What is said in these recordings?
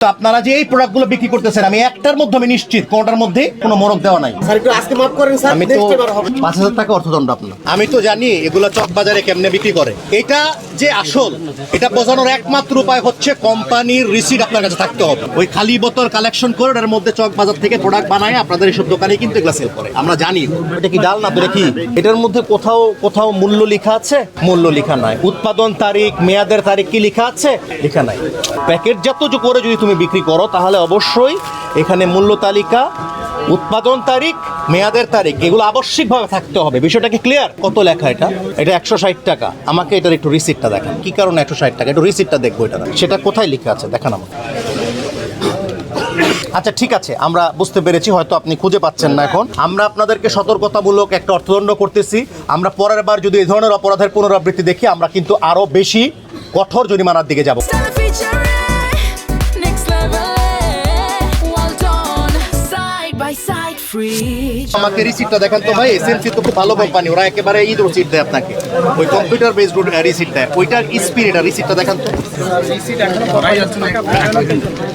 আপনারা যে এই প্রোডাক্টগুলো বিক্রি করতেছেন আমি একটার মধ্যে আমি নিশ্চিত কোনটার মধ্যে কোনো মরক দেওয়া নাই। স্যার একটু আজকে মাফ করেন স্যার, আমি তো নেক্সট এবার হবে ৫,০০০ টাকা অর্থদণ্ড আপনার। আমি তো জানি এগুলো চক বাজারে কেমনে বিক্রি করে। এটা যে আসল এটা বোঝানোর একমাত্র উপায় হচ্ছে কোম্পানির রিসিট আপনার কাছে থাকতে হবে। ওই খালি বোতল কালেকশন করে এর মধ্যে চক বাজার থেকে প্রোডাক্ট বানায় আপনাদের এইসব দোকানে কিন্তু এগুলো সেল করে। আমরা জানি এটা কি ডাল না তো কি এটার মধ্যে কোথাও কোথাও মূল্য লেখা আছে? মূল্য লেখা নাই। উৎপাদন তারিখ মেয়াদের তারিখ কি লেখা আছে? লেখা নাই। প্যাকেটজাত করে যদি তুমি বিক্রি করো তাহলে অবশ্যই এখানে মূল্য তালিকা, উৎপাদন তারিখ, মেয়াদের তারিখ এগুলো আবশ্যিকভাবে থাকতে হবে। বিষয়টা কি ক্লিয়ার? কত লেখা এটা? এটা ১৬০ টাকা। আমাকে এটার একটু রিসিপ্টটা দেখান। কি কারণে ১৬০ টাকা? একটু রিসিপ্টটা দেখবো এটা, সেটা কোথায় লেখা আছে দেখান আমাকে। আচ্ছা ঠিক আছে, আমরা বুঝতে পেরেছি, হয়তো আপনি খুঁজে পাচ্ছেন না এখন। আমরা আপনাদেরকে সতর্কতামূলক একটা অর্থদণ্ড করতেছি। আমরা পরের বার যদি এই ধরনের অপরাধের পুনরাবৃত্তি দেখি আমরা কিন্তু আরো বেশি কঠোর জরিমানার দিকে যাব। আমাকে রিসিপ্টটা দেখান তো ভাই। এসএনসি তো খুব ভালো কোম্পানি, ওরা একেবারে ঈদ রসিদ দেয় আপনাকে, ওই কম্পিউটার বেসড রিসিপ্ট দেয়, ওইটার স্পিরিট রিসিপ্টটা দেখান তো।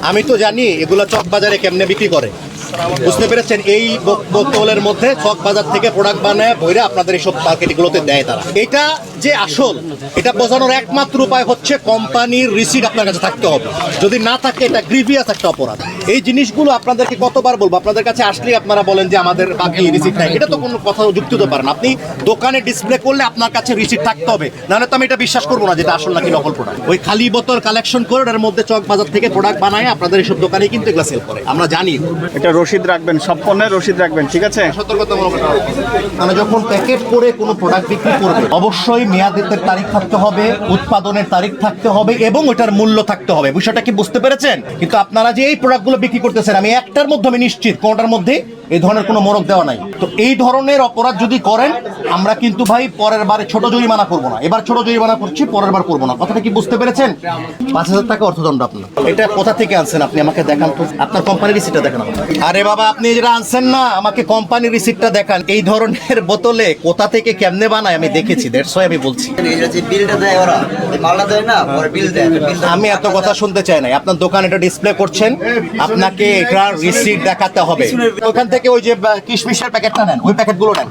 আমি তো জানি এগুলো চক বাজারে কেমনে বিক্রি করে, বুঝতে পেরেছেন? এই বোতলের মধ্যে চক বাজার থেকে প্রোডাক্ট বানায় বইরা আপনাদের এইসব মার্কেটগুলোতে দেয় তারা। এটা যে আসল এটা বোঝানোর একমাত্র উপায় হচ্ছে কোম্পানির রিসিট আপনার কাছে থাকতে হবে। যদি না থাকে এটা গ্রিভিয়াস একটা অপরাধ। এই জিনিসগুলো আপনাদেরকে কতবার বলবো, আপনাদের কাছে আসলে আপনারা বলেন যে আমাদের বাকি রিসিট নাই। এটা তো কোনো কথা যুক্তি হতে পারে না। আপনি দোকানে ডিসপ্লে করলে আপনার কাছে রিসিট থাকতে হবে, নাহলে তো আমি এটা বিশ্বাস করবো না যেটা আসল নাকি নকল প্রোডাক্ট। ওই খালি বোতল কালেকশন করে এর মধ্যে চক বাজার থেকে প্রোডাক্ট বানায় আপনাদের এইসব দোকানে কিন্তু এগুলো সেল করে। আমরা জানি এটা রসিদ রাখবেন, সব পণ্যের রসিদ রাখবেন, ঠিক আছে? সতর্কতামূলক। মানে যখন প্যাকেট করে কোনো প্রোডাক্ট বিক্রি করবে অবশ্যই মেয়াদের তারিখ থাকতে হবে, উৎপাদনের তারিখ থাকতে হবে এবং ওটার মূল্য থাকতে হবে। বিষয়টা কি বুঝতে পেরেছেন? কিন্তু আপনারা যে এই প্রোডাক্টগুলো বিক্রি করতেছেন আমি একটার মধ্যে আমি নিশ্চিত কোনটার মধ্যে এই ধরনের কোনো মরক দেওয়া নাই। তো এই ধরনের অপরাধ যদি করেন আমরা কিন্তু ভাই পরের বারে ছোট জরিমানা করবো না। এবার ছোট জরিমানা করছি, পরের বার করবো না। কথাটা কি বুঝতে পেরেছেন? ৫,০০০ টাকা অর্থদণ্ড আপনার। এটা কোথা থেকে আনছেন আপনি আমাকে দেখান তো, আপনার কোম্পানির রিসিপ্টটা দেখান। আরে বাবা আপনি যেটা আনছেন না আমাকে কোম্পানির রিসিপ্টটা দেখান। এই ধরনের বোতলে কোথা থেকে কেমনে বানায় আমি দেখেছি, দ্যাটস ওয়াই আমি বলছি। আমি এত কথা শুনতে চাই না। আপনার দোকান এটা ডিসপ্লে করছেন, আপনাকে এটার রিসিপ্ট দেখাতে হবে। ওখান থেকে ওই যে কিশমিশের প্যাকেটটা নেন, ওই প্যাকেটগুলো নেন।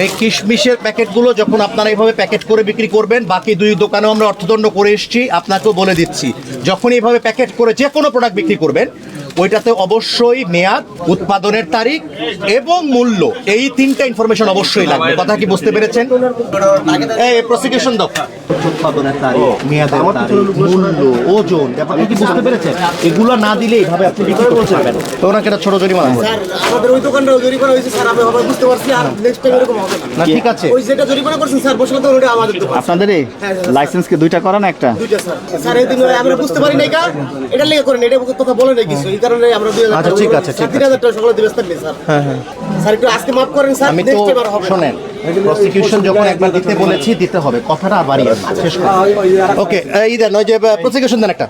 এই কিশমিশের প্যাকেটগুলো যখন আপনারা এইভাবে প্যাকেট করে বিক্রি করবেন, বাকি দুই দোকানেও আমরা অর্থদণ্ড করে এসেছি, আপনাকেও বলে দিচ্ছি যখন এইভাবে প্যাকেট করে যে কোনো প্রোডাক্ট বিক্রি করবেন ওইটাতে অবশ্যই মেয়াদ, উৎপাদনের তারিখ এবং মূল্য, এই তিনটা ইনফরমেশন অবশ্যই লাগবে। কথা কি বুঝতে পেরেছেন? এই প্রসিকিউশন দাও। উৎপাদনের তারিখ, মেয়াদের তারিখ, মূল্য, ওজন, ব্যাপারটা কি বুঝতে পেরেছেন? এগুলো না দিলে এইভাবে আপনি বিক্রি করতে পারবেন তো ওনাকে একটা ছোট জরিমানা করবেন। স্যার আমাদের ওই দোকানটা জরিমানা হয়েছে স্যার, আমি হবে বুঝতে পারছি, আর নেক্সট টাইম এরকম হবে না। ঠিক আছে, ওই যেটা জরিমানা করছেন স্যার বসে তো ওটা আমাদের দোকান। আপনাদের লাইসেন্স কি দুইটা করা না একটা? দুইটা স্যার। স্যার এই দিন আমরা বুঝতে পারি নাই কা এটা লেগে করেন, এটা কথা বলে নাই কিছু, এই কারণে আমরা ২০০০ আচ্ছা ঠিক আছে, ঠিক আছে। ৩০০০ টাকা সকলে দিবেন স্যার। হ্যাঁ হ্যাঁ স্যার একটু আজকে মাফ করেন স্যার, আমি তো নেক্সট এবার হবে। শোনেন, প্রসিকিউশন যখন একবার দিতে বলেছি দিতে হবে, কথাটা আর বাড়িয়ে শেষ করুন। ওকে এই দেন ওই যে প্রসিকিউশন দেন একটা।